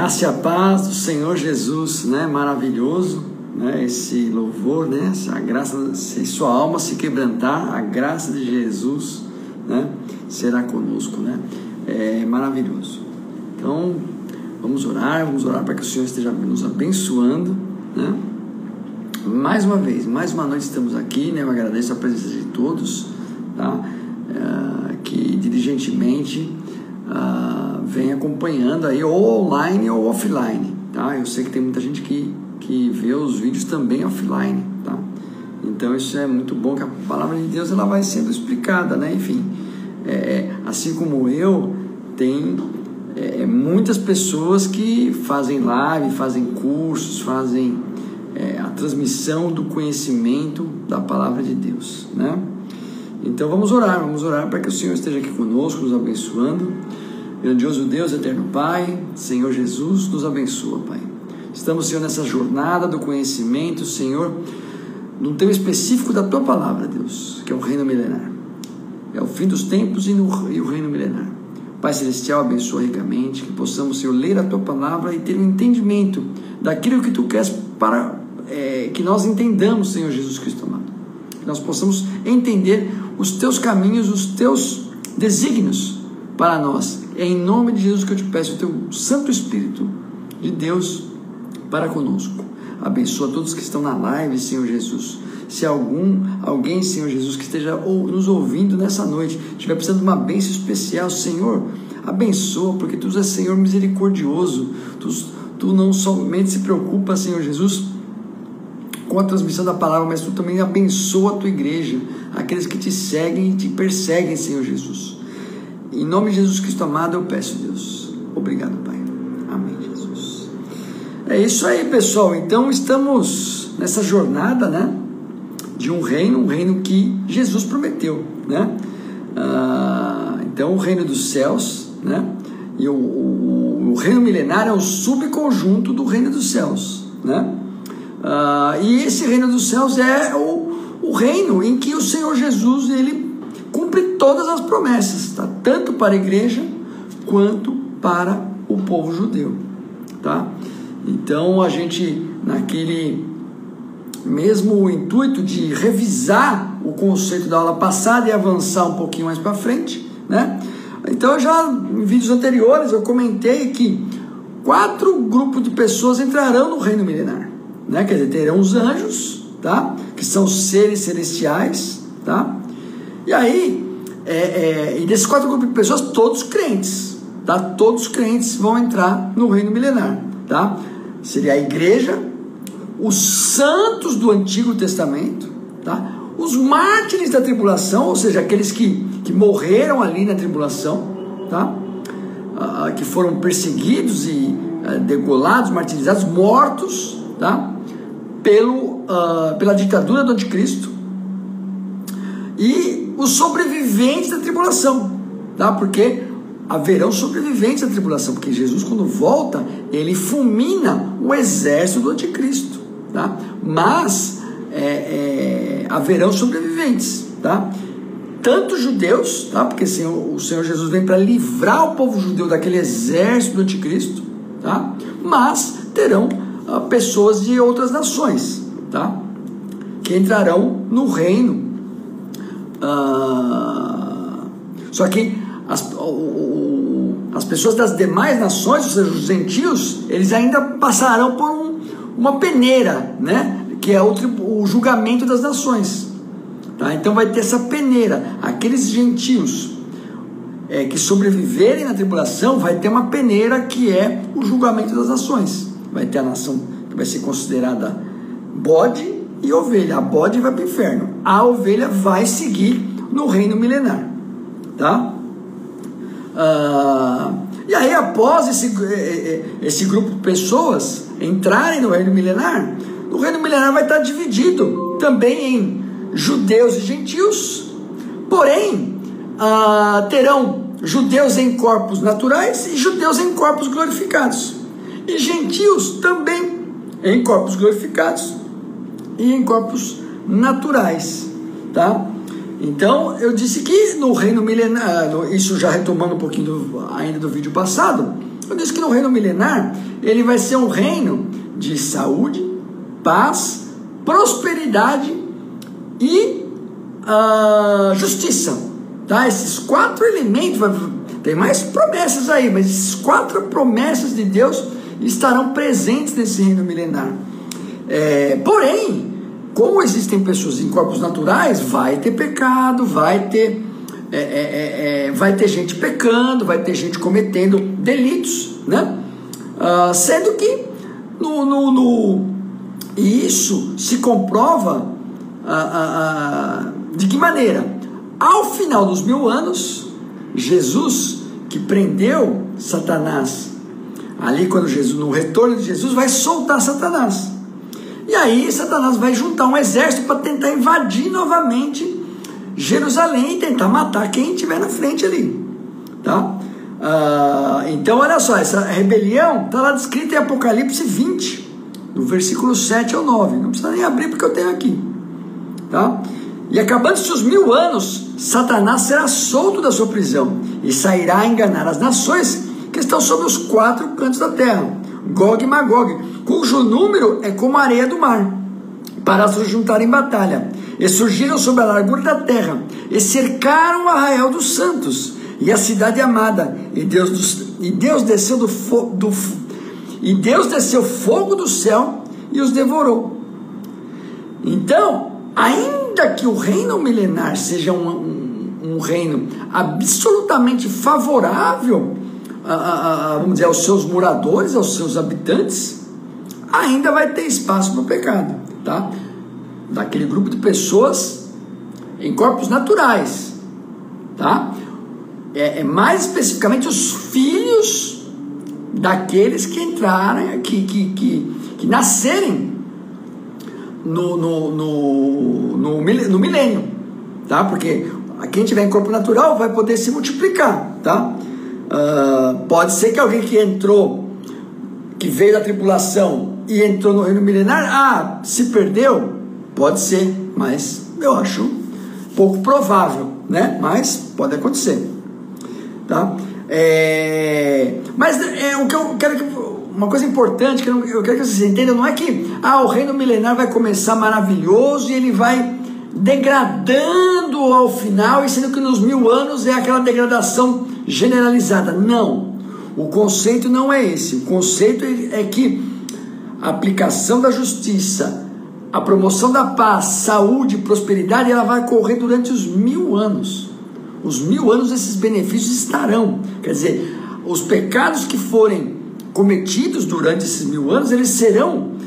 graça e a paz do Senhor Jesus, né? Maravilhoso, né? Esse louvor, né? Essa graça, se sua alma se quebrantar, a graça de Jesus, né? Será conosco, né? É maravilhoso. Então, vamos orar para que o Senhor esteja nos abençoando, né? Mais uma vez, mais uma noite estamos aqui, né? Eu agradeço a presença de todos, tá? Que diligentemente vem acompanhando aí, ou online ou offline, tá? Eu sei que tem muita gente que vê os vídeos também offline, tá? Então isso é muito bom, que a palavra de Deus ela vai sendo explicada, né? Enfim, assim como eu, tem muitas pessoas que fazem live, fazem cursos, fazem a transmissão do conhecimento da palavra de Deus, né? Então vamos orar para que o Senhor esteja aqui conosco, nos abençoando. Grandioso Deus, eterno Pai, Senhor Jesus, nos abençoa, Pai. Estamos, Senhor, nessa jornada do conhecimento, Senhor, num tema específico da Tua palavra, Deus, que é o reino milenar. É o fim dos tempos e o reino milenar. Pai Celestial, abençoa ricamente, que possamos, Senhor, ler a Tua palavra e ter um entendimento daquilo que Tu queres para que nós entendamos, Senhor Jesus Cristo amado. Que nós possamos entender os Teus caminhos, os Teus desígnios para nós. É em nome de Jesus que eu te peço o Teu Santo Espírito de Deus para conosco. Abençoa todos que estão na live, Senhor Jesus. Se alguém, Senhor Jesus, que esteja nos ouvindo nessa noite, estiver precisando de uma bênção especial, Senhor, abençoa, porque Tu és, Senhor, misericordioso. Tu não somente se preocupa, Senhor Jesus, com a transmissão da palavra, mas Tu também abençoa a Tua igreja, aqueles que Te seguem e Te perseguem, Senhor Jesus. Em nome de Jesus Cristo amado eu peço, Deus. Obrigado, Pai. Amém, Jesus. É isso aí, pessoal. Então estamos nessa jornada, né, de um reino que Jesus prometeu, né? Então o reino dos céus, né? E o reino milenar é o subconjunto do reino dos céus, né? E esse reino dos céus é o reino em que o Senhor Jesus, ele cumpre todas as promessas, tá? Tanto para a igreja quanto para o povo judeu, tá? Então a gente, naquele mesmo intuito de revisar o conceito da aula passada e avançar um pouquinho mais para frente, né? Então em vídeos anteriores eu comentei que 4 grupos de pessoas entrarão no reino milenar, né? Quer dizer, terão os anjos, tá? Que são seres celestiais, tá? E aí, e desses 4 grupos de pessoas, todos crentes, tá? Todos crentes vão entrar no reino milenar, tá? Seria a igreja, os santos do Antigo Testamento, tá? Os mártires da tribulação, ou seja, aqueles que morreram ali na tribulação, tá? Que foram perseguidos e degolados, martirizados, mortos, tá? Pela ditadura do anticristo, e os sobreviventes da tribulação, tá? Porque haverão sobreviventes da tribulação, porque Jesus, quando volta, ele fulmina o exército do anticristo, tá? Mas haverão sobreviventes, tá? Tanto judeus, tá? Porque o Senhor Jesus vem para livrar o povo judeu daquele exército do anticristo, tá? Mas terão pessoas de outras nações, tá? Que entrarão no reino. Só que as pessoas das demais nações, ou seja, os gentios, eles ainda passarão por uma peneira, né? Que é o julgamento das nações, tá? Então vai ter essa peneira. Aqueles gentios que sobreviverem na tribulação, vai ter uma peneira que é o julgamento das nações. Vai ter a nação que vai ser considerada bode e ovelha. A bode vai para o inferno, a ovelha vai seguir no reino milenar, tá? E aí, após esse grupo de pessoas entrarem no reino milenar, o reino milenar vai estar dividido também em judeus e gentios, porém terão judeus em corpos naturais e judeus em corpos glorificados, e gentios também em corpos glorificados e em corpos naturais, tá? Então eu disse que no reino milenar, isso já retomando um pouquinho ainda do vídeo passado, Eu disse que no reino milenar, ele vai ser um reino de saúde, paz, prosperidade e justiça. Tá? Esses 4 elementos, tem mais promessas aí, mas esses 4 promessas de Deus estarão presentes nesse reino milenar. Porém, como existem pessoas em corpos naturais, vai ter pecado, vai ter gente pecando, vai ter gente cometendo delitos, né? Sendo que isso se comprova de que maneira? Ao final dos 1000 anos, Jesus, que prendeu Satanás, ali quando no retorno de Jesus, vai soltar Satanás. E aí Satanás vai juntar um exército para tentar invadir novamente Jerusalém e tentar matar quem estiver na frente ali, tá? Então olha só, essa rebelião está lá descrita em Apocalipse 20, no versículo 7 ao 9, não precisa nem abrir porque eu tenho aqui, tá? E acabando-se os 1000 anos, Satanás será solto da sua prisão e sairá a enganar as nações que estão sobre os 4 cantos da terra, Gog e Magog, cujo número é como a areia do mar, para se juntar em batalha. E surgiram sobre a largura da terra, e cercaram o arraial dos santos, e a cidade amada, e Deus desceu fogo do céu, e os devorou. Então, ainda que o reino milenar seja um reino absolutamente favorável, vamos dizer, aos seus moradores, aos seus habitantes, ainda vai ter espaço para o pecado, tá? Daquele grupo de pessoas em corpos naturais, tá? Mais especificamente os filhos daqueles que entrarem, que nascerem no milênio, tá? Porque quem tiver em corpo natural vai poder se multiplicar, tá? Pode ser que alguém que veio da tribulação e entrou no reino milenar, se perdeu. Pode ser, mas eu acho pouco provável, né? Mas pode acontecer, tá? Mas o que eu quero uma coisa importante que eu quero que vocês entendam, não é que o reino milenar vai começar maravilhoso e ele vai degradando ao final, e sendo que nos 1000 anos é aquela degradação generalizada. Não, o conceito não é esse. O conceito é que a aplicação da justiça, a promoção da paz, saúde e prosperidade, ela vai ocorrer durante os 1000 anos. Os 1000 anos esses benefícios estarão. Quer dizer, os pecados que forem cometidos durante esses 1000 anos, eles serão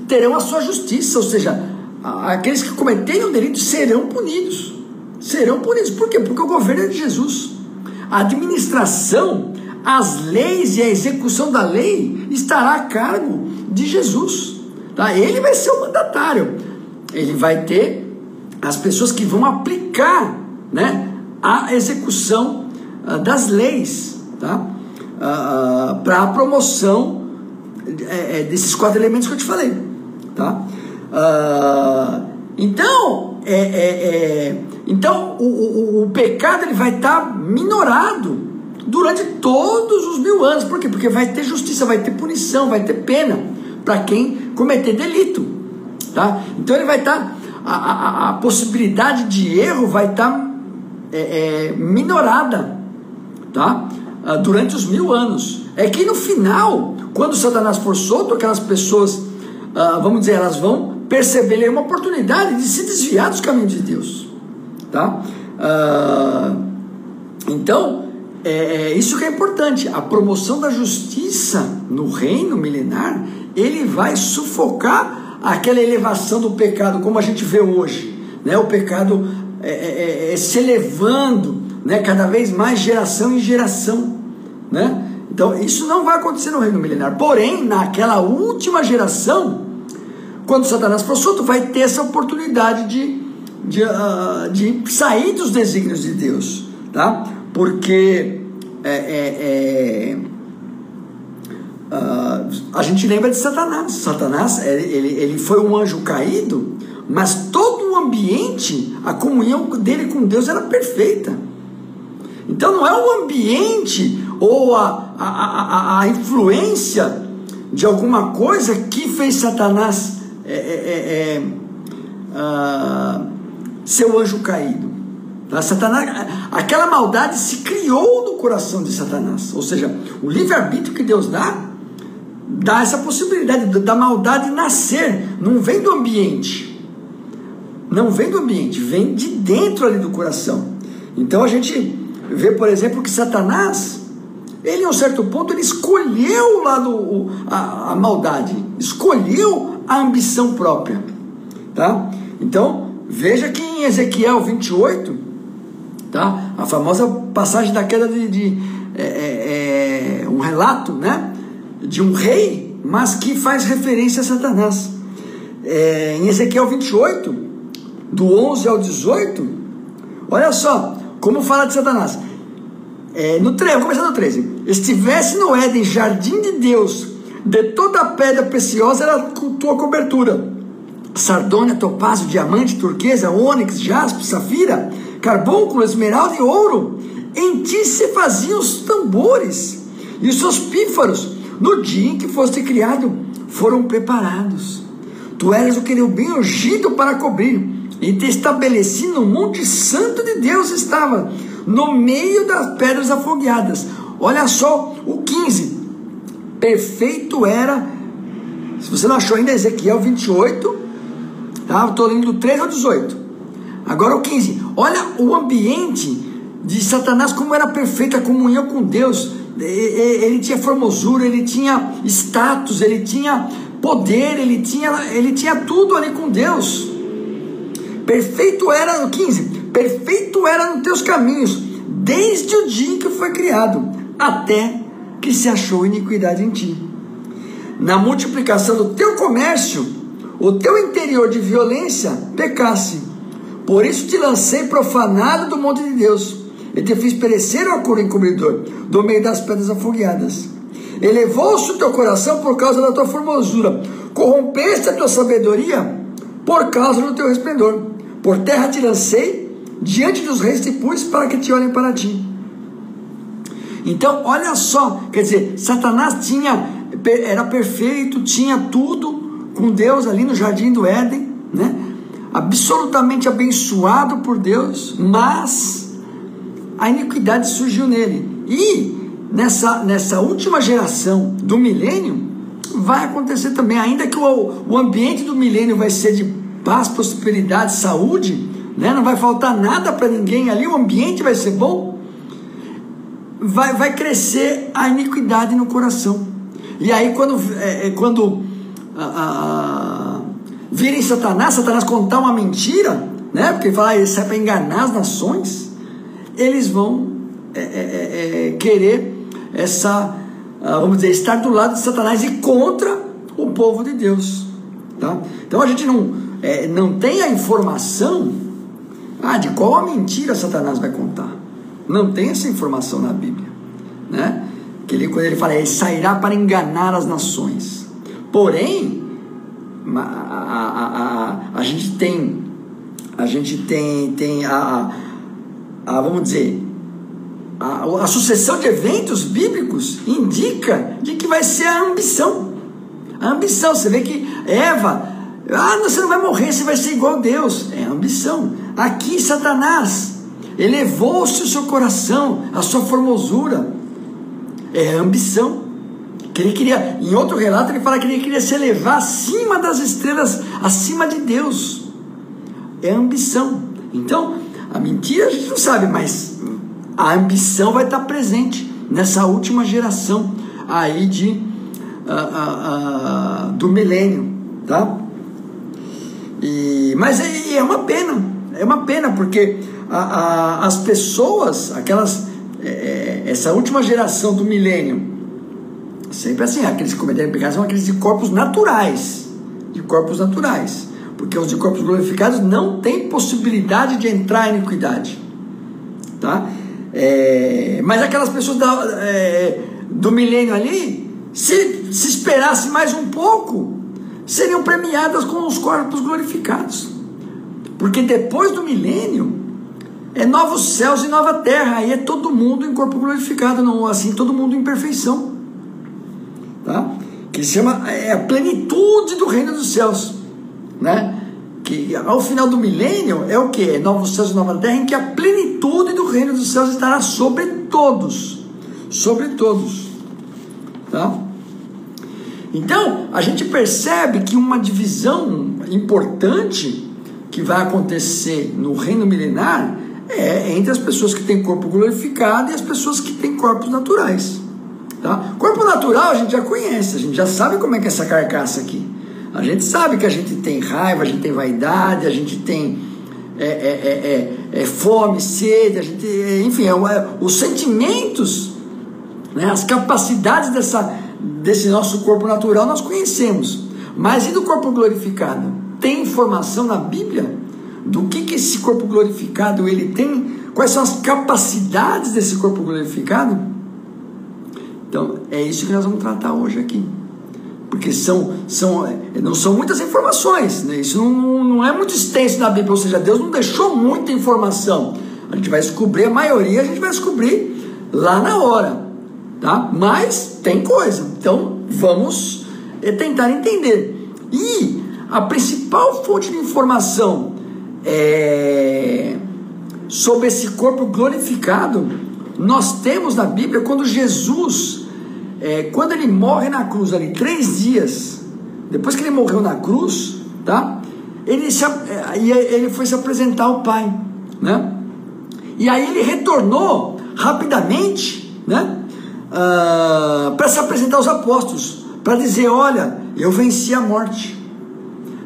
terão a sua justiça, ou seja, aqueles que cometerem o delito serão punidos. Por quê? Porque o governo é de Jesus. A administração, as leis e a execução da lei estará a cargo de Jesus, tá? Ele vai ser o mandatário, ele vai ter as pessoas que vão aplicar, né, a execução das leis, tá? Para a promoção desses 4 elementos que eu te falei, tá? Então o pecado ele vai estar minorado durante todos os 1000 anos. Por quê? Porque vai ter justiça, vai ter punição, vai ter pena para quem cometer delito, tá? Então ele vai estar, a possibilidade de erro vai estar minorada, tá? Durante os 1000 anos. É que no final, quando Satanás for solto, aquelas pessoas, vamos dizer, elas vão perceber uma oportunidade de se desviar dos caminhos de Deus, tá? Então, isso que é importante. A promoção da justiça no reino milenar, ele vai sufocar aquela elevação do pecado, como a gente vê hoje, né? O pecado se elevando, né? Cada vez mais, geração em geração, né? Então isso não vai acontecer no reino milenar. Porém, naquela última geração, quando Satanás for solto, vai ter essa oportunidade de sair dos desígnios de Deus, tá? Porque a gente lembra de Satanás. Satanás, ele foi um anjo caído, mas todo o ambiente, a comunhão dele com Deus era perfeita. Então não é o ambiente ou a influência de alguma coisa que fez Satanás ser o anjo caído. Tá? Satanás, aquela maldade se criou no coração de Satanás. Ou seja, o livre-arbítrio que Deus dá essa possibilidade da maldade nascer. Não vem do ambiente. Não vem do ambiente, vem de dentro ali do coração. Então a gente vê, por exemplo, que Satanás, ele em um certo ponto, ele escolheu lá a maldade, escolheu a ambição própria, tá? Então, veja que em Ezequiel 28, tá? A famosa passagem da queda um relato, né? De um rei, mas que faz referência a Satanás. Em Ezequiel 28, do 11 ao 18, olha só como fala de Satanás. Vou começar no 13. Estivesse no Éden, jardim de Deus, de toda a pedra preciosa era tua cobertura: sardônia, topázio, diamante, turquesa, ônix, jaspe, safira, carbúnculo, esmeralda e ouro. Em ti se faziam os tambores, e os seus pífaros, no dia em que foste criado, foram preparados. Tu eras o querubim ungido para cobrir, e te estabeleci no monte santo de Deus, estava no meio das pedras afogueadas. Olha só o 15. Perfeito era, se você não achou ainda, Ezequiel 28, tá? Estou lendo do 13 ao 18. Agora o 15. Olha o ambiente de Satanás, como era perfeita a comunhão com Deus. Ele tinha formosura, ele tinha status, ele tinha poder, ele tinha tudo ali com Deus. Perfeito era, no 15, perfeito era nos teus caminhos, desde o dia em que foi criado, até que se achou iniquidade em ti. Na multiplicação do teu comércio, o teu interior de violência pecasse. Por isso te lancei profanado do monte de Deus, e te fiz perecer ao coro encobridor, do meio das pedras afogueadas. Elevou-se o teu coração por causa da tua formosura, corrompeste a tua sabedoria por causa do teu resplendor. Por terra te lancei, diante dos reis te pus, para que te olhem para ti. Então, olha só, quer dizer, Satanás era perfeito, tinha tudo com Deus ali no jardim do Éden, né? Absolutamente abençoado por Deus, mas a iniquidade surgiu nele. E nessa última geração do milênio, vai acontecer também, ainda que o ambiente do milênio vai ser de paz, prosperidade, saúde, né? Não vai faltar nada para ninguém ali, o ambiente vai ser bom, vai crescer a iniquidade no coração. E aí quando virem Satanás contar uma mentira, né? Porque ele fala, isso é para enganar as nações, eles vão querer vamos dizer, estar do lado de Satanás e contra o povo de Deus, tá? Então a gente não tem a informação de qual a mentira Satanás vai contar. Não tem essa informação na Bíblia, né? Quando ele fala, ele sairá para enganar as nações. Porém, a gente tem vamos dizer, a sucessão de eventos bíblicos indica de que vai ser a ambição. A ambição, você vê que Eva, você não vai morrer, você vai ser igual a Deus. É a ambição. Aqui Satanás elevou-se o seu coração, a sua formosura. É a ambição. Que ele queria, em outro relato ele fala que ele queria se elevar acima das estrelas, acima de Deus. É a ambição. Então, a mentira a gente não sabe, mas a ambição vai estar presente nessa última geração aí do milênio, tá? Mas é uma pena, porque as pessoas, essa última geração do milênio, sempre assim, aqueles que cometeram pecado são aqueles de corpos naturais, porque os de corpos glorificados não têm possibilidade de entrar em iniquidade, tá? Mas aquelas pessoas do milênio ali, se esperasse mais um pouco, seriam premiadas com os corpos glorificados, porque depois do milênio é novos céus e nova terra, aí é todo mundo em corpo glorificado, não assim, todo mundo em perfeição, tá? Que se chama a plenitude do reino dos céus, né? Que ao final do milênio é o que? É novos céus e nova terra, em que a plenitude do reino dos céus estará sobre todos, tá? Então a gente percebe que uma divisão importante que vai acontecer no reino milenar é entre as pessoas que têm corpo glorificado e as pessoas que têm corpos naturais, tá? Corpo natural a gente já conhece, a gente já sabe como é que é essa carcaça aqui. A gente sabe que a gente tem raiva, a gente tem vaidade, a gente tem fome, sede, a gente, enfim, os sentimentos, né, as capacidades desse nosso corpo natural nós conhecemos. Mas e do corpo glorificado? Tem informação na Bíblia do que esse corpo glorificado ele tem? Quais são as capacidades desse corpo glorificado? Então é isso que nós vamos tratar hoje aqui, porque não são muitas informações, né? Isso não é muito extenso na Bíblia, ou seja, Deus não deixou muita informação. A gente vai descobrir a maioria, a gente vai descobrir lá na hora, tá? Mas tem coisa, então vamos tentar entender. E a principal fonte de informação sobre esse corpo glorificado nós temos na Bíblia quando Jesus, quando ele morre na cruz ali, 3 dias depois que ele morreu na cruz, tá? Ele foi se apresentar ao Pai, né? E aí ele retornou rapidamente, né? Para se apresentar aos apóstolos, para dizer: olha, eu venci a morte,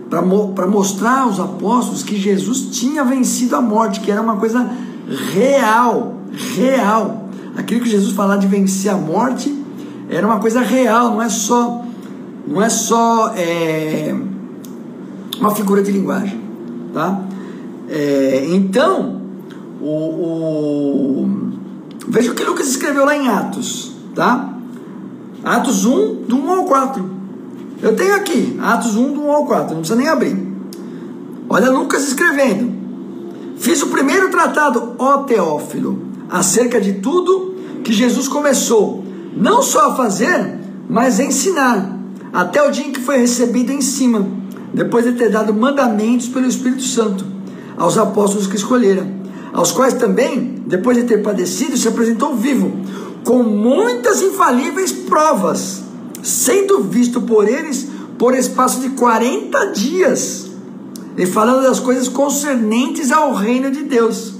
para mostrar aos apóstolos que Jesus tinha vencido a morte, que era uma coisa real. Aquilo que Jesus falava de vencer a morte era uma coisa real, não é só uma figura de linguagem, tá? Então veja o que Lucas escreveu lá em Atos, tá? Atos 1, do 1 ao 4. Eu tenho aqui Atos 1, do 1 ao 4, não precisa nem abrir. Olha Lucas escrevendo: fiz o primeiro tratado, ó Teófilo, acerca de tudo que Jesus começou, não só a fazer, mas a ensinar, até o dia em que foi recebido em cima, depois de ter dado mandamentos pelo Espírito Santo aos apóstolos que escolhera, aos quais também, depois de ter padecido, se apresentou vivo, com muitas infalíveis provas, sendo visto por eles por espaço de 40 dias, e falando das coisas concernentes ao reino de Deus.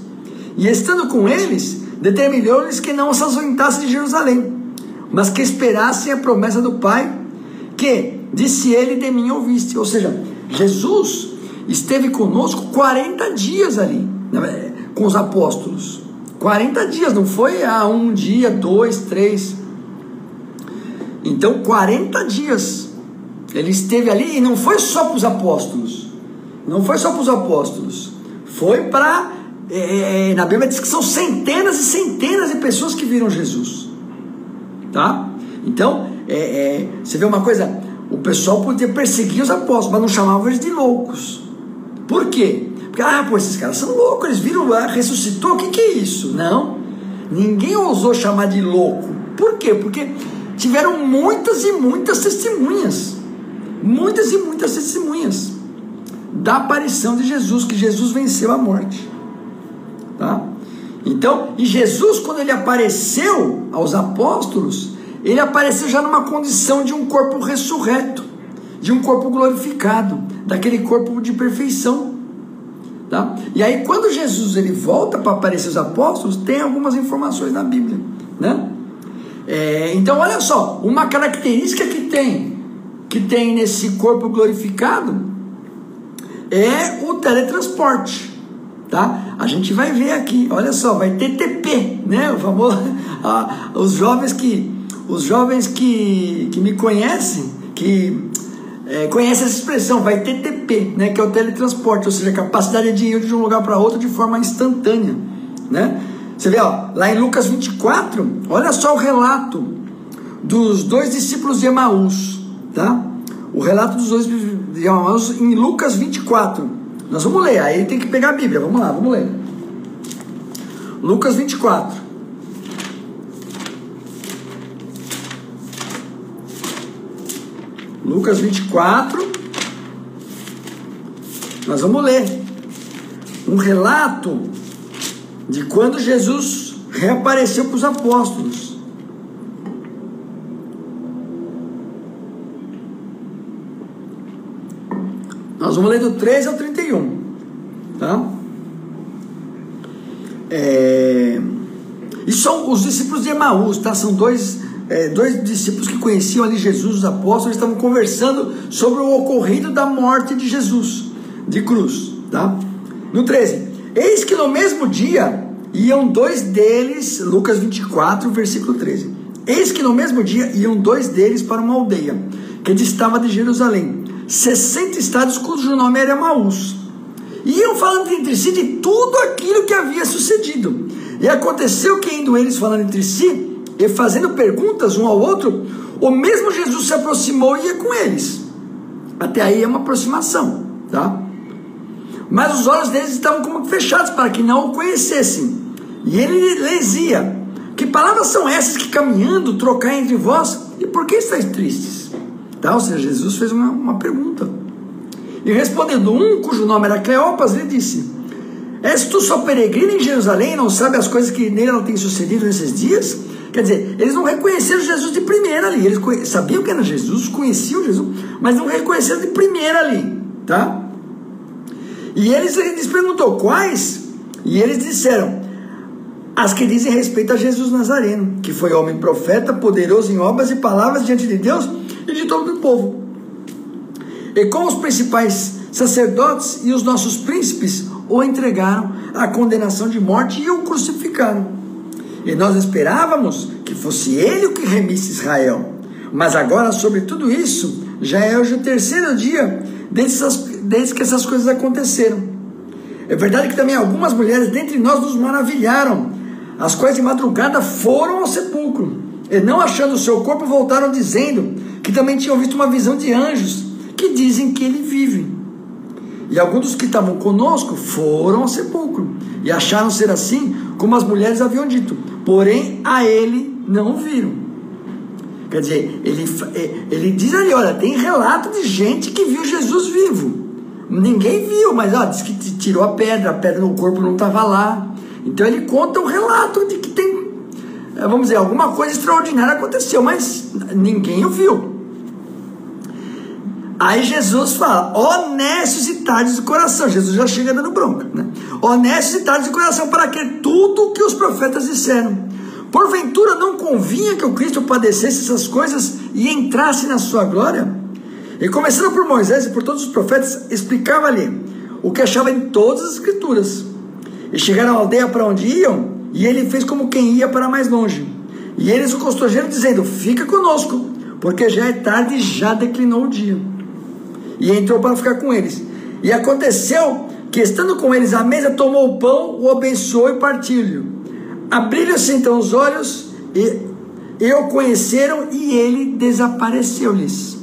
E estando com eles, determinou-lhes que não se ausentassem de Jerusalém, mas que esperassem a promessa do Pai, que, disse ele, de mim ouviste. Ou seja, Jesus esteve conosco 40 dias ali, com os apóstolos. 40 dias, não foi um dia, 2, 3. Então 40 dias ele esteve ali, e não foi só para os apóstolos, foi para, na Bíblia diz que são centenas e centenas de pessoas que viram Jesus, tá? Então você vê uma coisa, o pessoal podia perseguir os apóstolos, mas não chamavam eles de loucos. Por quê? Porque, esses caras são loucos, eles viram, ressuscitou, o que é isso? Não, ninguém ousou chamar de louco. Por quê? Porque tiveram muitas e muitas testemunhas da aparição de Jesus, que Jesus venceu a morte, tá? Então, e Jesus, quando ele apareceu aos apóstolos, ele apareceu já numa condição de um corpo ressurreto, de um corpo glorificado, daquele corpo de perfeição, tá? E aí quando Jesus ele volta para aparecer aos apóstolos, tem algumas informações na Bíblia, né? Então olha só, uma característica que tem nesse corpo glorificado é o teletransporte, tá? A gente vai ver aqui, olha só, vai ter TP, né? O famoso, os jovens que me conhecem, conhecem essa expressão, vai ter TP, né? Que é o teletransporte, ou seja, a capacidade de ir de um lugar para outro de forma instantânea, né? Você vê, lá em Lucas 24, olha só o relato dos 2 discípulos de Emaús, tá? O relato dos 2 de Emaús em Lucas 24. Nós vamos ler, aí tem que pegar a Bíblia, vamos lá, vamos ler. Lucas 24. Lucas 24. Nós vamos ler um relato de quando Jesus reapareceu para os apóstolos. Nós vamos ler do 13 ao 31, tá? E são os discípulos de Emaús, tá? São dois discípulos que conheciam ali Jesus, os apóstolos. Eles estavam conversando sobre o ocorrido da morte de Jesus, de cruz, tá? No 13: eis que no mesmo dia iam dois deles, Lucas 24, versículo 13. Eis que no mesmo dia iam dois deles para uma aldeia que distava de Jerusalém, 60 estados, cujo nome era Emaús. Iam falando entre si de tudo aquilo que havia sucedido. E aconteceu que, indo eles falando entre si e fazendo perguntas um ao outro, o mesmo Jesus se aproximou e ia com eles. Até aí é uma aproximação, tá? Mas os olhos deles estavam como fechados para que não o conhecessem. E ele lhes ia: que palavras são essas que caminhando trocai entre vós? E por que estáis tristes? Tá? Ou seja, Jesus fez uma pergunta. E respondendo um, cujo nome era Cleopas, lhe disse: és tu só peregrino em Jerusalém e não sabe as coisas que nele não têm sucedido nesses dias? Quer dizer, eles não reconheceram Jesus de primeira ali. Eles sabiam que era Jesus, conheciam Jesus, mas não reconheceram de primeira ali, tá? E ele lhes perguntou: quais? E eles disseram: as que dizem respeito a Jesus Nazareno, que foi homem profeta, poderoso em obras e palavras diante de Deus e de todo o povo. E com os principais sacerdotes e os nossos príncipes o entregaram à condenação de morte e o crucificaram. E nós esperávamos que fosse ele o que remisse Israel. Mas agora, sobre tudo isso, já é hoje o terceiro dia desde que essas coisas aconteceram. É verdade que também algumas mulheres dentre nós nos maravilharam, as quais de madrugada foram ao sepulcro, e não achando o seu corpo, voltaram dizendo que também tinham visto uma visão de anjos, que dizem que ele vive. E alguns dos que estavam conosco foram ao sepulcro, e acharam ser assim como as mulheres haviam dito, porém a ele não o viram. Quer dizer, ele diz ali: olha, tem relato de gente que viu Jesus vivo. Ninguém viu, mas diz que tirou a pedra no corpo não estava lá. Então ele conta um relato de que tem, vamos dizer, alguma coisa extraordinária aconteceu, mas ninguém o viu. Aí Jesus fala: honestos e tardes de coração. Jesus já chega dando bronca, né? Honestos e tardes de coração, para que tudo o que os profetas disseram. Porventura não convinha que o Cristo padecesse essas coisas e entrasse na sua glória? E começando por Moisés e por todos os profetas, explicava-lhe o que achava em todas as escrituras. E chegaram à aldeia para onde iam, e ele fez como quem ia para mais longe. E eles o constrangeram, dizendo: fica conosco, porque já é tarde e já declinou o dia. E entrou para ficar com eles. E aconteceu que, estando com eles à mesa, tomou o pão, o abençoou e partiu-lhe. Abriram-se então os olhos e o conheceram, e ele desapareceu-lhes.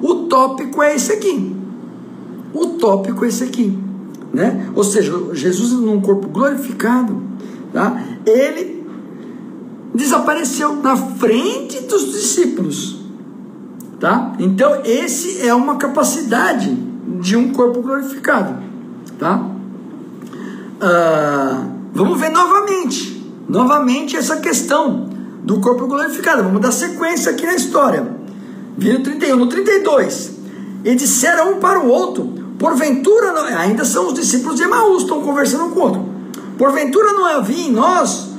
O tópico é esse aqui. O tópico é esse aqui, né? Ou seja, Jesus num corpo glorificado, tá? Ele desapareceu na frente dos discípulos, tá? Então esse é uma capacidade de um corpo glorificado, tá? Vamos ver novamente essa questão do corpo glorificado. Vamos dar sequência aqui na história. Vira no 31, no 32, e disseram um para o outro: porventura, ainda são os discípulos de Emaús, estão conversando com o outro, porventura não havia em nós,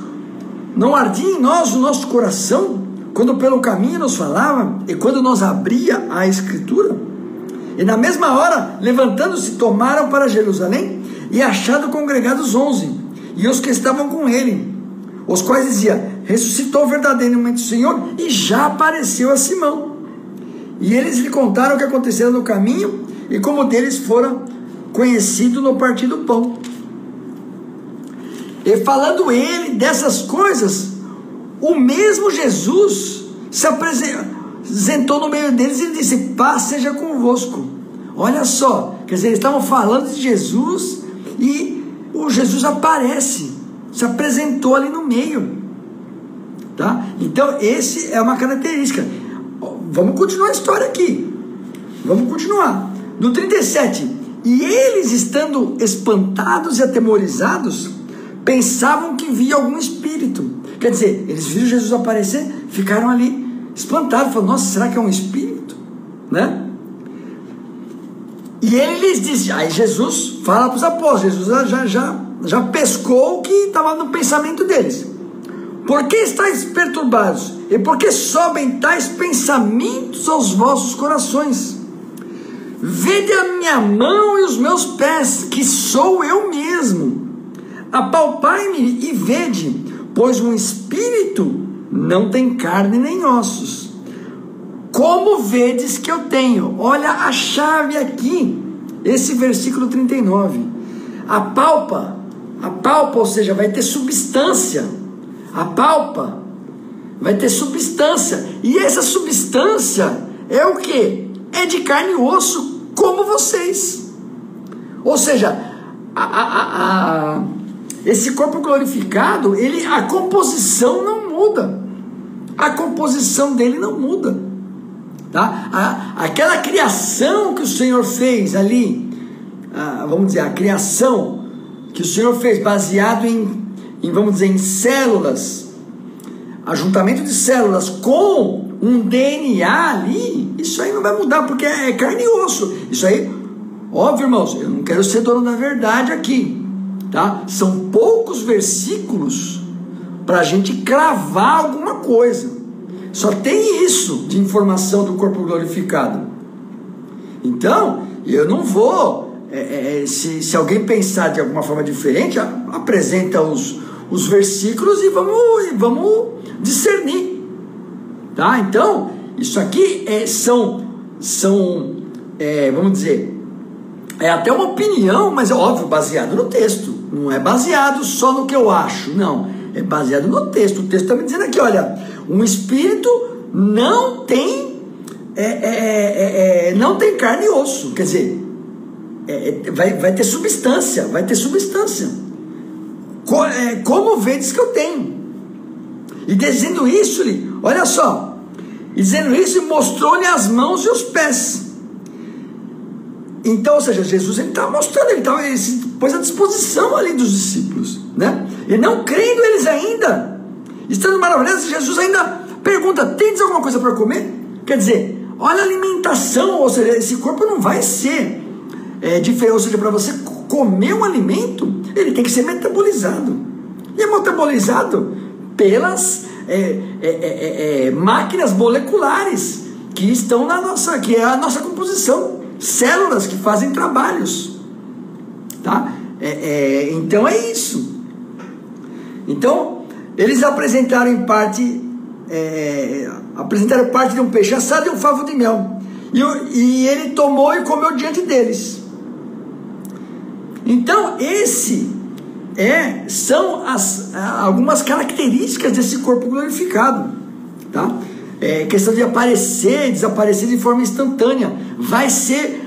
não ardia em nós o nosso coração, quando pelo caminho nos falava, e quando nos abria a escritura? E na mesma hora, levantando-se, tomaram para Jerusalém, e achado congregados 11, e os que estavam com ele, os quais dizia: ressuscitou verdadeiramente o Senhor, e já apareceu a Simão. E eles lhe contaram o que aconteceu no caminho, e como deles fora conhecido no partir do pão. E falando ele dessas coisas, o mesmo Jesus se apresentou no meio deles e disse: paz seja convosco. Olha só, quer dizer, eles estavam falando de Jesus, e o Jesus aparece se apresentou ali no meio, tá? Então esse é uma característica. Vamos continuar a história aqui, vamos continuar no 37. E eles, estando espantados e atemorizados, pensavam que via algum espírito. Quer dizer, eles viram Jesus aparecer, ficaram ali espantados, falaram: nossa, será que é um espírito? Né? E ele lhes disse, aí Jesus fala para os apóstolos, Jesus já pescou o que estava no pensamento deles. Por que estáis perturbados? E por que sobem tais pensamentos aos vossos corações? Vede a minha mão e os meus pés, que sou eu mesmo. Apalpai-me e vede, pois um espírito não tem carne nem ossos, como vedes que eu tenho. Olha a chave aqui, esse versículo 39. Apalpa, ou seja, vai ter substância. Apalpa, vai ter substância. E essa substância é o que? É de carne e osso, como vocês. Ou seja, esse corpo glorificado, a composição não muda. A composição dele não muda. Tá? Aquela criação que o Senhor fez ali, vamos dizer, a criação que o Senhor fez baseado em vamos dizer, em células, ajuntamento de células com um DNA ali, isso aí não vai mudar, porque é carne e osso. Isso aí, óbvio, irmãos, eu não quero ser dono da verdade aqui, tá? São poucos versículos para a gente cravar alguma coisa. Só tem isso de informação do corpo glorificado. Então, eu não vou, se alguém pensar de alguma forma diferente, apresenta os versículos e vamos discernir, tá? Então, isso aqui vamos dizer, é até uma opinião, mas é óbvio, baseado no texto. Não é baseado só no que eu acho, não. É baseado no texto. O texto está me dizendo aqui, olha, um espírito não tem carne e osso. Quer dizer, vai ter substância, como vedes que eu tenho. E dizendo isso, olha só, e dizendo isso, mostrou-lhe as mãos e os pés. Então, ou seja, Jesus está mostrando, ele pôs à disposição ali dos discípulos, né? E não crendo eles ainda, estando maravilhosos, Jesus ainda pergunta: tendes alguma coisa para comer? Quer dizer, olha a alimentação, ou seja, esse corpo não vai ser diferente, ou seja, para você comer um alimento, ele tem que ser metabolizado. E é metabolizado pelas máquinas moleculares que estão que é a nossa composição. Células que fazem trabalhos, tá? Então é isso. Então eles apresentaram parte de um peixe assado e um favo de mel, e ele tomou e comeu diante deles. Então são algumas características desse corpo glorificado, tá? Questão de aparecer, desaparecer de forma instantânea. Vai ser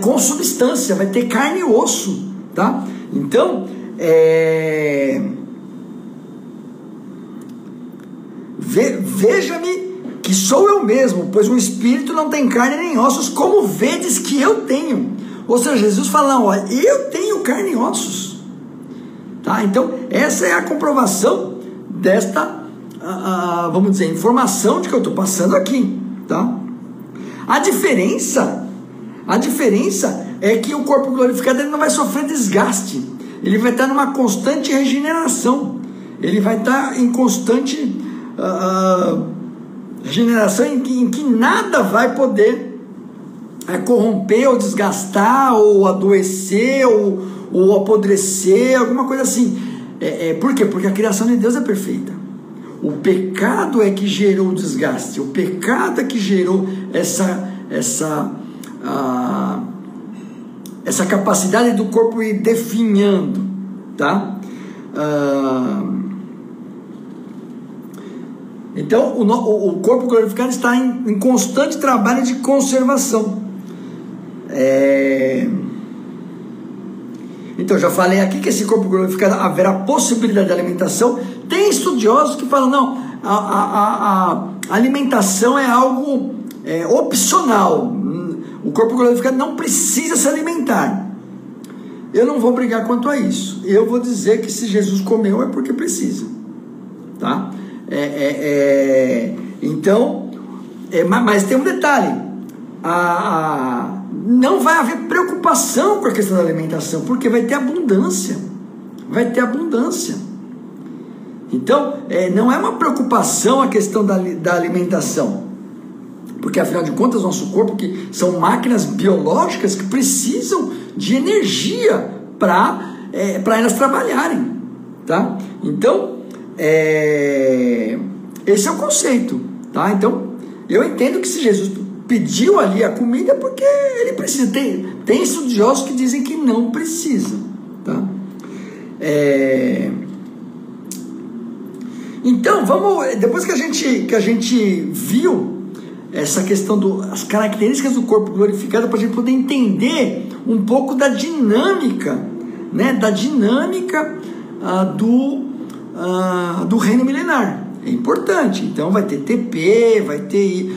com substância, vai ter carne e osso, tá? Então, veja-me que sou eu mesmo, pois um espírito não tem carne nem ossos, como vedes que eu tenho. Ou seja, Jesus fala: olha, eu tenho carne e ossos, tá? Então, essa é a comprovação desta vamos dizer, informação de que eu estou passando aqui, tá? A diferença é que o corpo glorificado ele não vai sofrer desgaste, ele vai estar numa constante regeneração, ele vai estar em constante regeneração em que nada vai poder corromper ou desgastar ou adoecer ou apodrecer, alguma coisa assim. Por quê? Porque a criação de Deus é perfeita. O pecado é que gerou o desgaste, o pecado é que gerou essa capacidade do corpo ir definhando, tá? Então o corpo glorificado está em constante trabalho de conservação. Então, já falei aqui que esse corpo glorificado haverá possibilidade de alimentação. Tem estudiosos que falam, não, a alimentação é algo opcional. O corpo glorificado não precisa se alimentar. Eu não vou brigar quanto a isso. Eu vou dizer que se Jesus comeu é porque precisa. Tá? Então, mas tem um detalhe. Não vai haver preocupação com a questão da alimentação, porque vai ter abundância. Vai ter abundância. Então, não é uma preocupação a questão da alimentação, porque afinal de contas, nosso corpo, que são máquinas biológicas que precisam de energia para elas trabalharem, tá? Então, esse é o conceito, tá? Então, eu entendo que se Jesus pediu ali a comida, porque ele precisa. Tem estudiosos que dizem que não precisa, tá? Então, depois que a gente viu essa questão das características do corpo glorificado, para a gente poder entender um pouco da dinâmica, né? Da dinâmica do reino milenar. É importante. Então vai ter TP, vai ter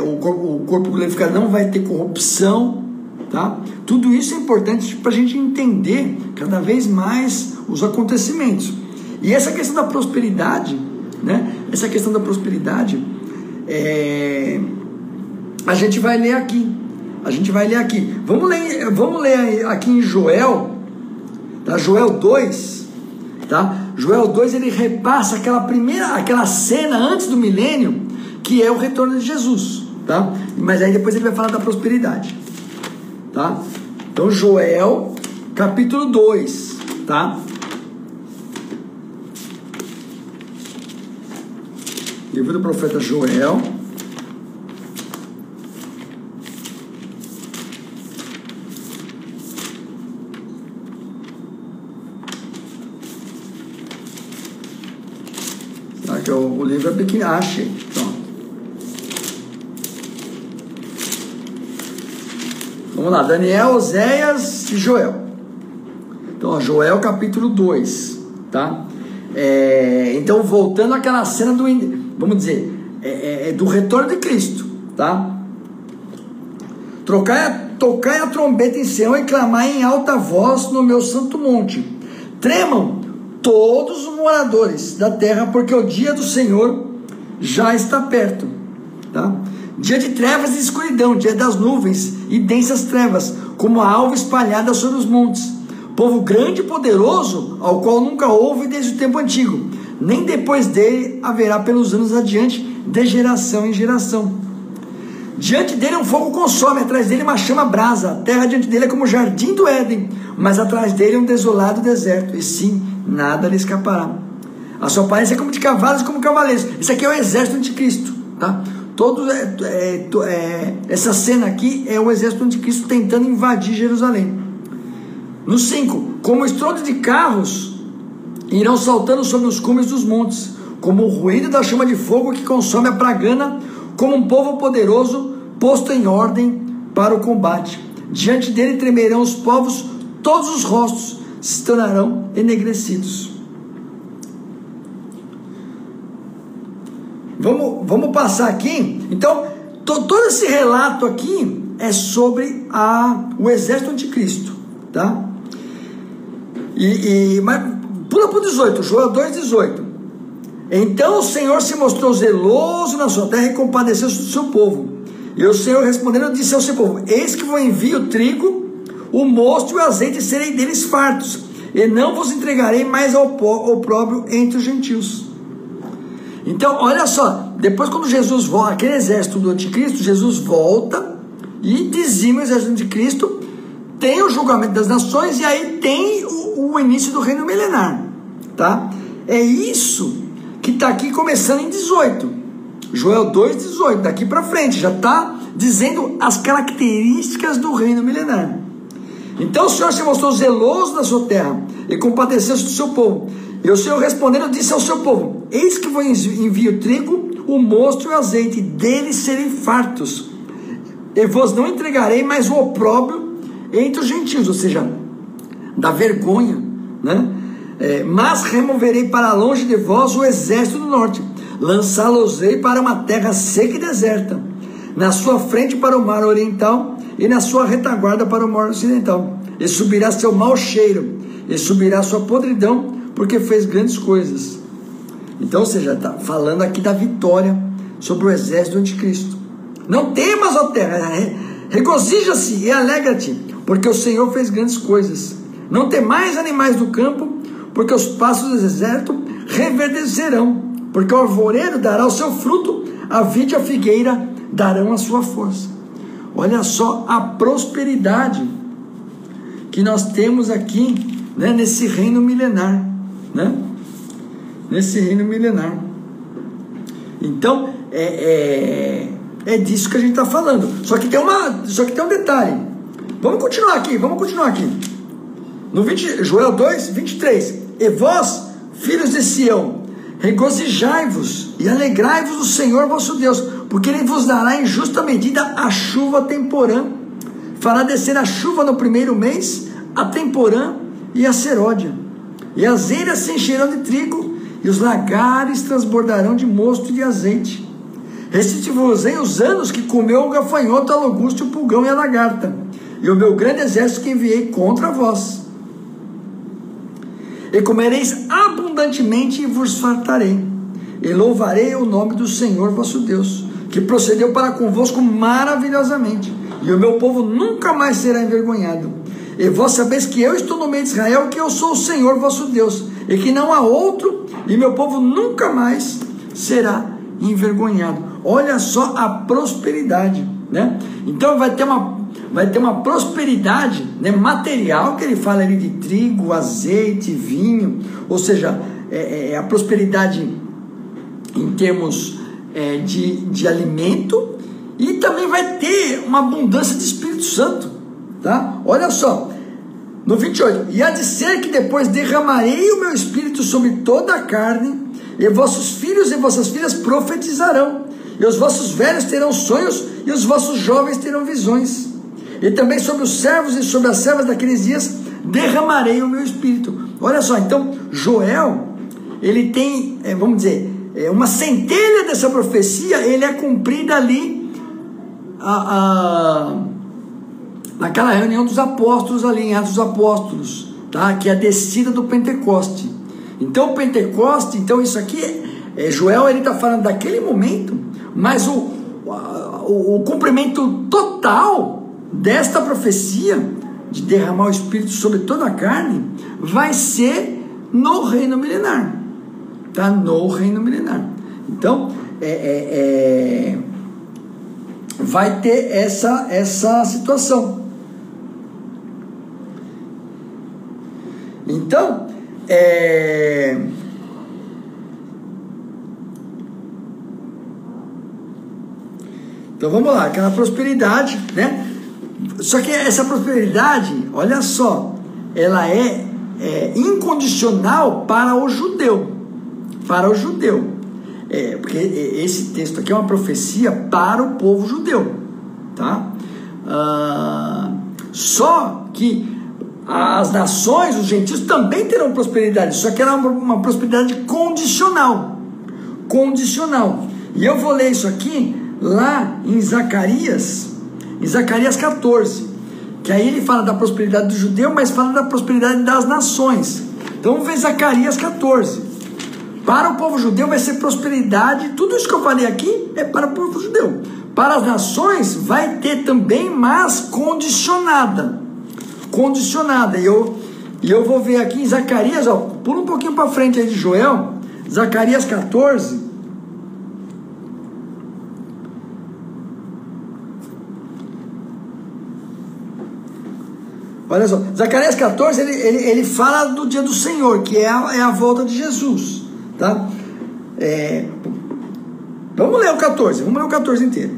o corpo glorificado não vai ter corrupção, tá? Tudo isso é importante para a gente entender cada vez mais os acontecimentos. E essa questão da prosperidade, né? Essa questão da prosperidade, a gente vai ler aqui. Vamos ler aqui em Joel, tá? Joel 2, tá? Joel 2, ele repassa aquela cena antes do milênio, que é o retorno de Jesus, tá? Mas aí depois ele vai falar da prosperidade, tá? Então Joel capítulo 2, tá? Livro do profeta Joel. Que o livro é pequeno, achei. Pronto. Vamos lá, Daniel, Oséias e Joel. Então, Joel capítulo 2, tá? Então, voltando àquela cena vamos dizer, do retorno de Cristo, tá? Tocai a trombeta em Sião e clamai em alta voz no meu santo monte. Tremam todos os moradores da terra, porque o dia do Senhor já está perto, tá? Dia de trevas e escuridão, dia das nuvens e densas trevas, como a alva espalhada sobre os montes. Povo grande e poderoso, ao qual nunca houve desde o tempo antigo, nem depois dele haverá pelos anos adiante, de geração em geração. Diante dele um fogo consome, atrás dele uma chama brasa. A terra diante dele é como o jardim do Éden, mas atrás dele é um desolado deserto, e sim, nada lhe escapará. A sua aparência é como de cavalos e como cavaleiros. Isso aqui é o exército anticristo, tá? Essa cena aqui é o exército anticristo tentando invadir Jerusalém. No 5, como o estrondo de carros irão saltando sobre os cumes dos montes, como o ruído da chama de fogo que consome a pragana, como um povo poderoso posto em ordem para o combate. Diante dele tremerão os povos, todos os rostos se tornarão enegrecidos. Vamos passar aqui. Então, todo esse relato aqui é sobre o exército anticristo, tá? Mas pula para o 18, Joel 2,18. Então o Senhor se mostrou zeloso na sua terra e compadeceu-se do seu povo. E o Senhor respondendo disse ao seu povo: eis que vos envio o trigo, o mosto e o azeite, e serei deles fartos, e não vos entregarei mais ao opróbrio entre os gentios. Então, olha só, depois quando Jesus volta, aquele exército do anticristo, Jesus volta e dizima o exército do anticristo, tem o julgamento das nações, e aí tem o início do reino milenar, tá? É isso que está aqui começando em 18, Joel 2,18, daqui para frente, já está dizendo as características do reino milenar. Então o Senhor se mostrou zeloso da sua terra e compadeceu-se do seu povo. E o Senhor respondendo disse ao seu povo: eis que vos envio o trigo, o mosto e o azeite, deles serem fartos, e vos não entregarei mais o opróbrio entre os gentios. Ou seja, da vergonha, né? Mas removerei para longe de vós o exército do norte, lançá-los-ei para uma terra seca e deserta, na sua frente para o mar oriental, e na sua retaguarda para o mar ocidental. E subirá seu mau cheiro, e subirá sua podridão, porque fez grandes coisas. Então, ou seja, está falando aqui da vitória sobre o exército do anticristo. Não temas, ó terra, regozija-se e alegra-te, porque o Senhor fez grandes coisas. Não temais, animais do campo, porque os pastos do deserto reverdecerão, porque o arvoredo dará o seu fruto, a vide e a figueira darão a sua força. Olha só a prosperidade que nós temos aqui, né, nesse reino milenar, né? Nesse reino milenar. Então, é disso que a gente está falando. Só que tem um detalhe. Vamos continuar aqui. No Joel 2, 23. E vós, filhos de Sião, regozijai-vos e alegrai-vos do Senhor vosso Deus, porque Ele vos dará em justa medida a chuva temporã. Fará descer a chuva no primeiro mês, a temporã e a seródia. E as eiras se encherão de trigo, e os lagares transbordarão de mosto e de azeite. Restituir-vos-ei os anos que comeu o gafanhoto, a logusta, o pulgão e a lagarta, e o meu grande exército que enviei contra vós. E comereis abundantemente e vos fartarei, e louvarei o nome do Senhor vosso Deus, que procedeu para convosco maravilhosamente, e o meu povo nunca mais será envergonhado. E vós sabeis que eu estou no meio de Israel, que eu sou o Senhor vosso Deus, e que não há outro, e meu povo nunca mais será envergonhado. Olha só a prosperidade, né? Então vai ter uma prosperidade, né, material, que ele fala ali de trigo, azeite, vinho, ou seja, a prosperidade em termos de alimento, e também vai ter uma abundância de Espírito Santo, tá? Olha só, no 28, e há de ser que depois derramarei o meu Espírito sobre toda a carne, e vossos filhos e vossas filhas profetizarão, e os vossos velhos terão sonhos, e os vossos jovens terão visões. E também sobre os servos e sobre as servas daqueles dias derramarei o meu Espírito. Olha só, então Joel, ele tem, vamos dizer, uma centelha dessa profecia, ele é cumprida ali naquela reunião dos apóstolos ali em Atos dos Apóstolos, tá? Que é a descida do Pentecoste. Então o Pentecoste, então isso aqui, Joel, ele está falando daquele momento, mas o cumprimento total desta profecia de derramar o Espírito sobre toda a carne vai ser no reino milenar, tá? No reino milenar. Então vai ter essa situação. Então então vamos lá, aquela prosperidade, né? Só que essa prosperidade, olha só, ela é incondicional para o judeu. Para o judeu. Porque esse texto aqui é uma profecia para o povo judeu. Tá? Só que as nações, os gentios também terão prosperidade. Só que ela é uma prosperidade condicional. Condicional. E eu vou ler isso aqui lá em Zacarias 14, que aí ele fala da prosperidade do judeu, mas fala da prosperidade das nações. Então vamos ver Zacarias 14. Para o povo judeu vai ser prosperidade, tudo isso que eu falei aqui é para o povo judeu. Para as nações vai ter também, mas condicionada. E eu vou ver aqui em Zacarias, ó, pula um pouquinho para frente aí de Joel, Zacarias 14. Olha só, Zacarias 14, ele fala do dia do Senhor, que é a volta de Jesus, tá? Vamos ler o 14, vamos ler o 14 inteiro.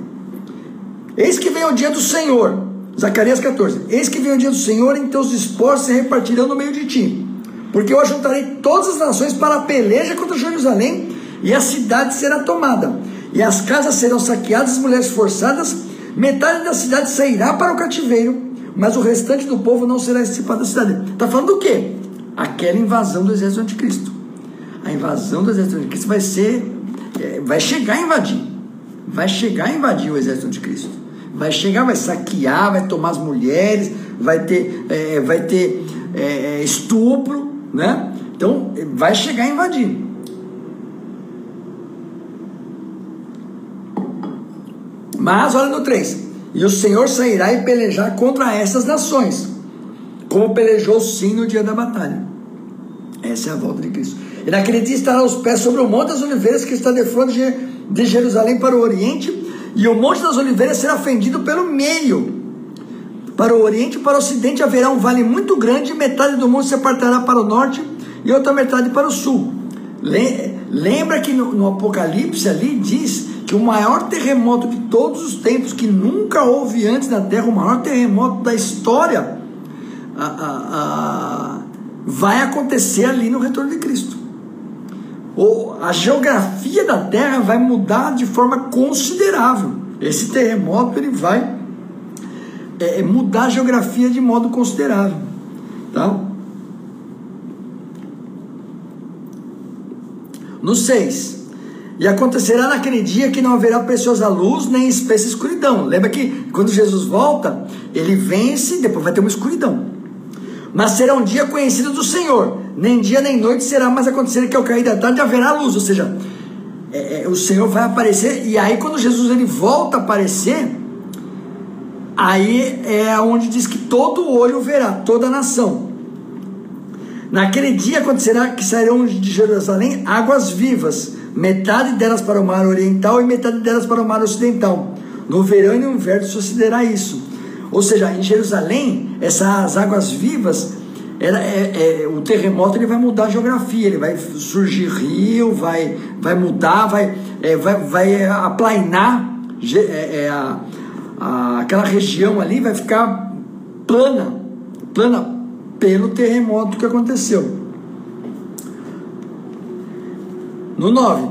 Eis que vem o dia do Senhor, Zacarias 14, eis que vem o dia do Senhor, em teus esforços se repartirão no meio de ti, porque eu ajuntarei todas as nações para a peleja contra Jerusalém, e a cidade será tomada, e as casas serão saqueadas, as mulheres forçadas, metade da cidade sairá para o cativeiro, mas o restante do povo não será extirpado da cidade. Está falando do quê? Aquela invasão do exército do anticristo. A invasão do exército do anticristo vai chegar a invadir. Vai chegar a invadir o exército do anticristo. Vai chegar, vai saquear, vai tomar as mulheres, vai ter estupro, né? Então, vai chegar a invadir. Mas, olha no 3. E o Senhor sairá e pelejar contra essas nações, como pelejou sim no dia da batalha. Essa é a volta de Cristo. E naquele dia estará aos pés sobre o Monte das Oliveiras, que está de frente de Jerusalém para o Oriente, e o Monte das Oliveiras será fendido pelo meio. Para o Oriente e para o Ocidente haverá um vale muito grande, metade do monte se apartará para o norte e outra metade para o sul. Lembra que no Apocalipse ali diz que o maior terremoto de todos os tempos, que nunca houve antes na Terra, o maior terremoto da história, vai acontecer ali no retorno de Cristo. A geografia da Terra vai mudar de forma considerável. Esse terremoto ele vai mudar a geografia de modo considerável, tá? No 6, e acontecerá naquele dia que não haverá preciosa luz, nem espessa escuridão. Lembra que quando Jesus volta, ele vence, depois vai ter uma escuridão. Mas será um dia conhecido do Senhor, nem dia nem noite será mais acontecer que ao cair da tarde haverá luz. Ou seja, o Senhor vai aparecer, e aí quando Jesus ele volta a aparecer, aí é onde diz que todo olho verá, toda a nação. Naquele dia acontecerá que sairão de Jerusalém águas vivas, metade delas para o mar oriental e metade delas para o mar ocidental. No verão e no inverno sucederá isso. Ou seja, em Jerusalém, essas águas vivas, o terremoto ele vai mudar a geografia, ele vai surgir rio, vai mudar, vai aplainar, aquela região ali vai ficar plana pelo terremoto que aconteceu. No 9,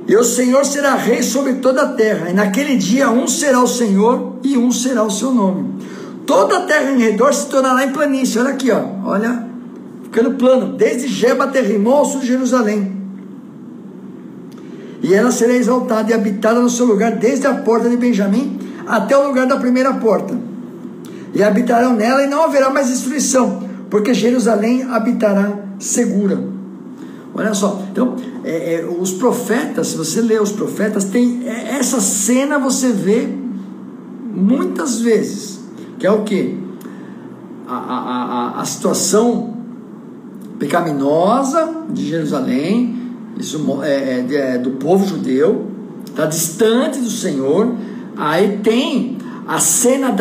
e o Senhor será rei sobre toda a terra, e naquele dia um será o Senhor e um será o seu nome. Toda a terra em redor se tornará em planície. Olha aqui, olha, ficando plano, desde Geba até Rimon ao sul de Jerusalém. E ela será exaltada e habitada no seu lugar, desde a porta de Benjamim até o lugar da primeira porta. E habitarão nela e não haverá mais destruição, porque Jerusalém habitará segura. Olha só, então, os profetas, se você ler os profetas, tem essa cena você vê muitas vezes, que é o que? A situação pecaminosa de Jerusalém, isso do povo judeu, está distante do Senhor. Aí tem a cena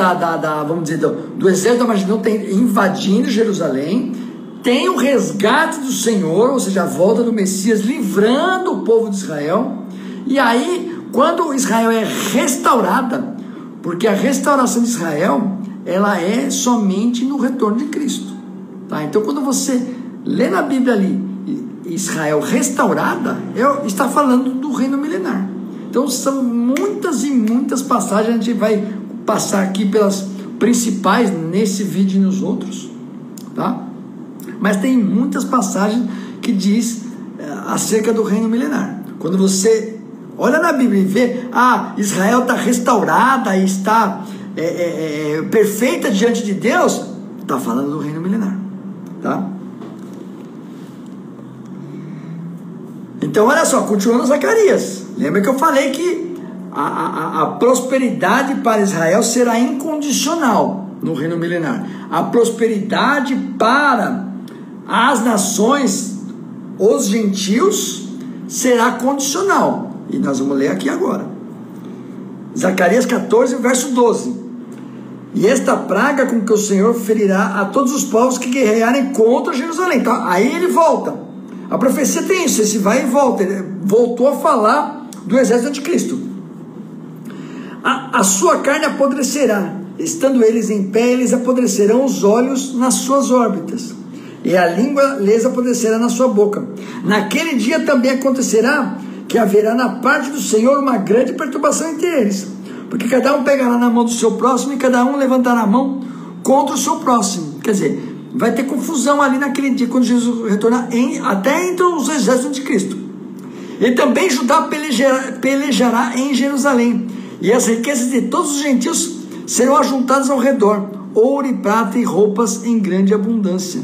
vamos dizer, do exército da Magidão invadindo Jerusalém. Tem o resgate do Senhor, ou seja, a volta do Messias, livrando o povo de Israel. E aí, quando Israel é restaurada, porque a restauração de Israel, ela é somente no retorno de Cristo, tá? Então, quando você lê na Bíblia ali, Israel restaurada, está falando do reino milenar. Então, são muitas e muitas passagens, a gente vai passar aqui pelas principais nesse vídeo e nos outros, tá? Mas tem muitas passagens que diz acerca do reino milenar. Quando você olha na Bíblia e vê, Israel está restaurada e está perfeita diante de Deus, está falando do reino milenar, tá? Então olha só, continuando Zacarias, lembra que eu falei que a prosperidade para Israel será incondicional no reino milenar. A prosperidade para as nações, os gentios, será condicional. E nós vamos ler aqui agora. Zacarias 14, verso 12. E esta praga com que o Senhor ferirá a todos os povos que guerrearem contra Jerusalém. Então, aí ele volta. A profecia tem isso, esse vai e volta. Ele voltou a falar do exército de Cristo. A sua carne apodrecerá. Estando eles em pé, eles apodrecerão os olhos nas suas órbitas, e a língua lhes apodrecerá na sua boca. Naquele dia também acontecerá que haverá na parte do Senhor uma grande perturbação entre eles, porque cada um pegará na mão do seu próximo, e cada um levantará a mão contra o seu próximo. Quer dizer, vai ter confusão ali naquele dia, quando Jesus retornar, até entre os exércitos de Cristo. E também Judá pelejará em Jerusalém, e as riquezas de todos os gentios serão ajuntadas ao redor, ouro e prata e roupas em grande abundância.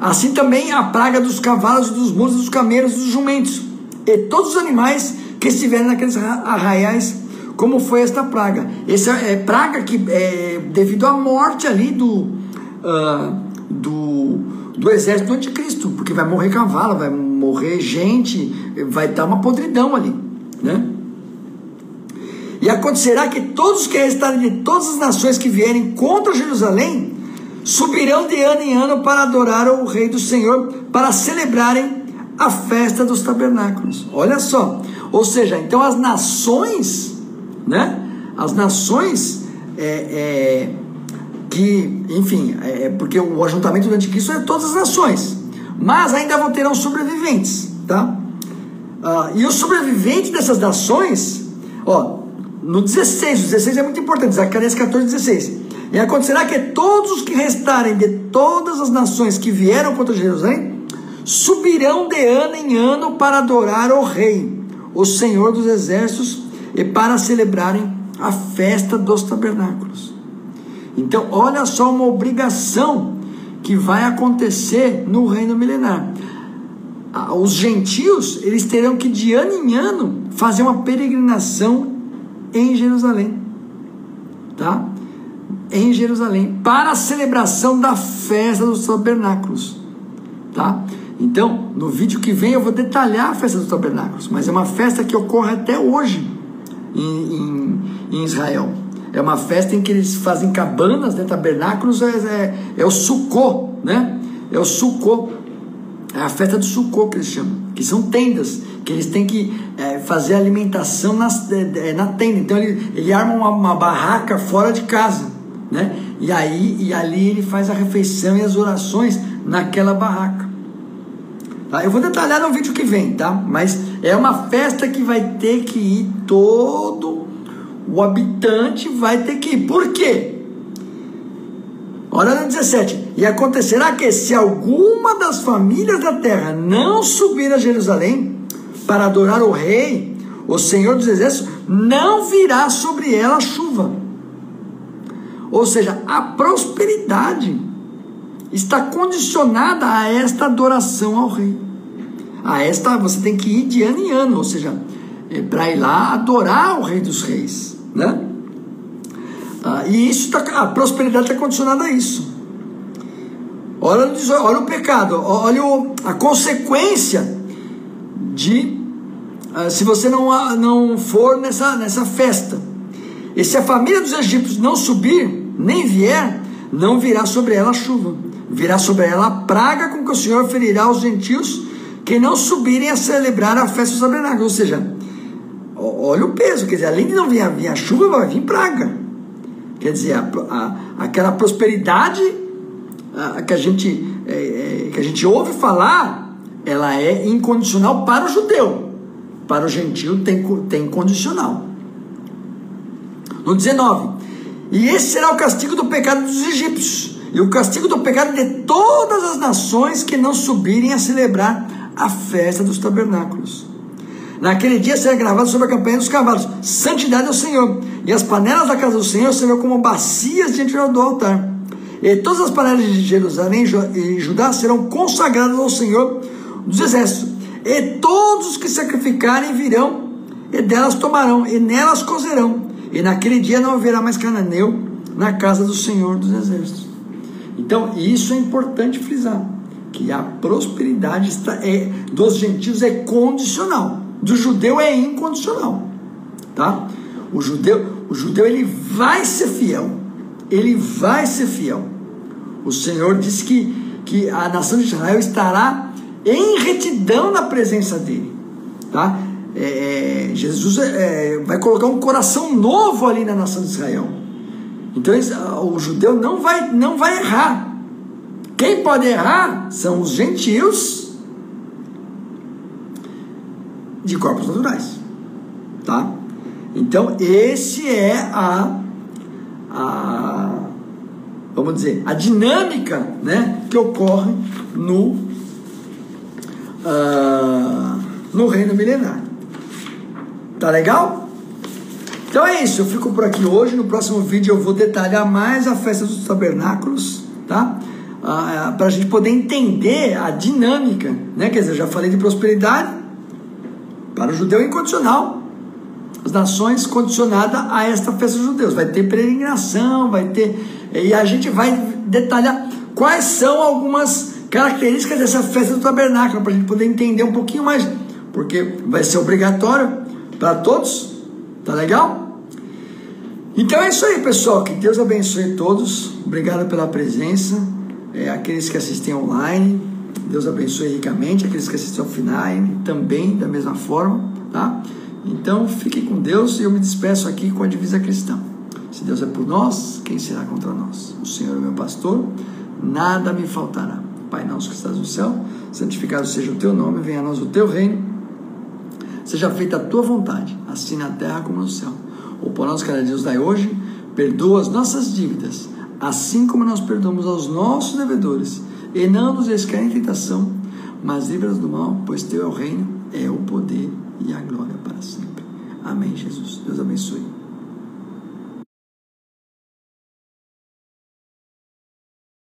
Assim também a praga dos cavalos, dos mulos, dos camelos, dos jumentos, e todos os animais que estiverem naqueles arraiais, como foi esta praga. Essa é praga que é devido à morte ali do exército do anticristo, porque vai morrer cavalo, vai morrer gente, vai dar uma podridão ali, né? E acontecerá que todos que restarem de todas as nações que vierem contra Jerusalém subirão de ano em ano para adorar o Rei do Senhor, para celebrarem a festa dos tabernáculos. Olha só, ou seja, então as nações, né? As nações que, enfim, porque o ajuntamento do anticristo é todas as nações, mas ainda vão terão sobreviventes, tá? E os sobreviventes dessas nações, no 16, o 16 é muito importante, Zacarias 14, 16. E acontecerá que todos os que restarem de todas as nações que vieram contra Jerusalém subirão de ano em ano para adorar o Rei, o Senhor dos Exércitos, e para celebrarem a festa dos tabernáculos. Então, olha só uma obrigação que vai acontecer no reino milenar. Os gentios, eles terão que de ano em ano fazer uma peregrinação em Jerusalém, tá? Em Jerusalém, para a celebração da festa dos tabernáculos, tá? Então, no vídeo que vem eu vou detalhar a festa dos tabernáculos, mas é uma festa que ocorre até hoje em Israel. É uma festa em que eles fazem cabanas, né? Tabernáculos é o Sukkot, né? É o Sukkot, é a festa do Sukkot que eles chamam, que são tendas, que eles têm que fazer alimentação na tenda. Então ele arma uma barraca fora de casa, né? E ali ele faz a refeição e as orações naquela barraca, tá? Eu vou detalhar no vídeo que vem, tá? Mas é uma festa que vai ter que ir todo o habitante, vai ter que ir. Por quê? Olha no 17: e acontecerá que se alguma das famílias da terra não subir a Jerusalém para adorar o Rei, o Senhor dos Exércitos, não virá sobre ela chuva. Ou seja, a prosperidade está condicionada a esta adoração ao Rei. Você tem que ir de ano em ano, ou seja, para ir lá adorar o Rei dos Reis, né? E a prosperidade está condicionada a isso. Olha o pecado, olha a consequência de se você não for nessa festa. E se a família dos egípcios não subir, nem vier, não virá sobre ela chuva, virá sobre ela a praga com que o Senhor ferirá aos gentios que não subirem a celebrar a festa dos tabernáculos. Ou seja, olha o peso, quer dizer, além de não vir a chuva, vai vir praga. Quer dizer, aquela prosperidade que a gente ouve falar, ela é incondicional para o judeu. Para o gentio tem condicional. No 19: e esse será o castigo do pecado dos egípcios, e o castigo do pecado de todas as nações que não subirem a celebrar a festa dos tabernáculos. Naquele dia será gravado sobre a campanha dos cavalos: santidade ao Senhor, e as panelas da casa do Senhor serão como bacias diante do altar. E todas as panelas de Jerusalém e Judá serão consagradas ao Senhor dos Exércitos. E todos os que sacrificarem virão, e delas tomarão, e nelas cozerão. E naquele dia não haverá mais cananeu na casa do Senhor dos Exércitos. Então, isso é importante frisar, que a prosperidade dos gentios é condicional, do judeu é incondicional, tá? O judeu ele vai ser fiel, O Senhor disse que a nação de Israel estará em retidão na presença dele, tá? Jesus vai colocar um coração novo ali na nação de Israel. Então o judeu não vai errar. Quem pode errar são os gentios de corpos naturais, tá? Então esse é vamos dizer, a dinâmica, né, que ocorre no reino milenar. Tá legal? Então é isso, eu fico por aqui hoje. No próximo vídeo eu vou detalhar mais a festa dos tabernáculos, tá? Para a gente poder entender a dinâmica, né? Quer dizer, eu já falei de prosperidade para o judeu incondicional, as nações condicionadas a esta festa dos judeus. Vai ter peregrinação, vai ter, e a gente vai detalhar quais são algumas características dessa festa do tabernáculo, para a gente poder entender um pouquinho mais, porque vai ser obrigatório para todos. Tá legal? Então é isso aí, pessoal, que Deus abençoe todos. Obrigado pela presença, aqueles que assistem online, Deus abençoe ricamente, aqueles que assistem offline também, da mesma forma, tá? Então fiquem com Deus, e eu me despeço aqui com a divisa cristã: se Deus é por nós, quem será contra nós? O Senhor é meu pastor, nada me faltará. Pai nosso que estás no céu, santificado seja o teu nome, venha a nós o teu reino, seja feita a tua vontade, assim na terra como no céu. O pão nosso cada dia nos dai hoje, perdoa as nossas dívidas, assim como nós perdoamos aos nossos devedores, e não nos deixes cair em tentação, mas livra-nos do mal, pois teu é o reino, é o poder e a glória para sempre. Amém, Jesus. Deus abençoe.